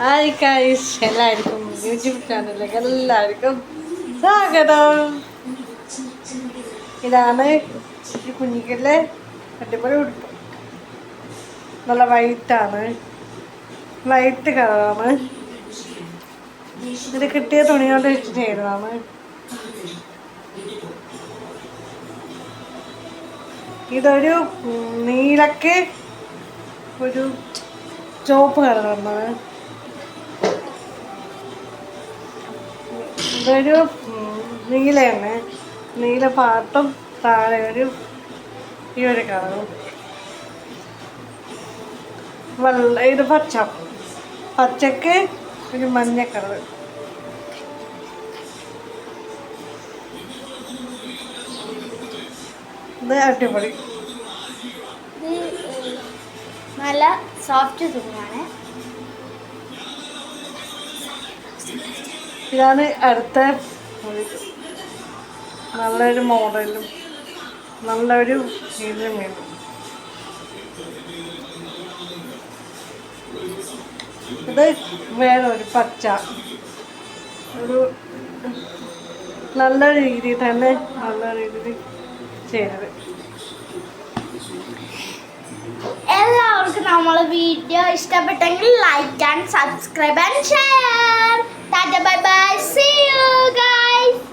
Hi guys, എല്ലാവർക്കും YouTube ചാനലിലേക്ക് എല്ലാവർക്കും സ്വാഗതം. ഇതാണ് ഈ കുഞ്ഞിക്കല്ലേ അടിപൊളി ഉടുപ്പ്. നല്ല വൈറ്റാണ്, ലൈറ്റ് കളറാണ്. ഇതിൽ കിട്ടിയ തുണി കൊണ്ട് വെച്ച് ചെയ്തതാണ്. ഇതൊരു നീലക്ക് ഒരു ചുവപ്പ് കളറാണ്. ഇതൊരു നീലയാണ്, നീല പാട്ടും താഴെ ഈ ഒരു കളറും. ഇത് പച്ചക്ക് ഒരു മഞ്ഞ കളർ. ഇത് അടിപൊളി, നല്ല സോഫ്റ്റ് തുണിയാണ്. ഇതാണ് അടുത്ത നല്ലൊരു മോഡലും നല്ലൊരു ഇതിലും വേണം. ഇത് വേറെ ഒരു പച്ച, ഒരു നല്ല രീതിയിൽ തന്നെ നല്ല രീതിയിൽ ചെയ്തത്. എല്ലാവർക്കും നമ്മളെ വീഡിയോ ഇഷ്ടപ്പെട്ടെങ്കിൽ like and subscribe and share. Tata bye bye, see you guys.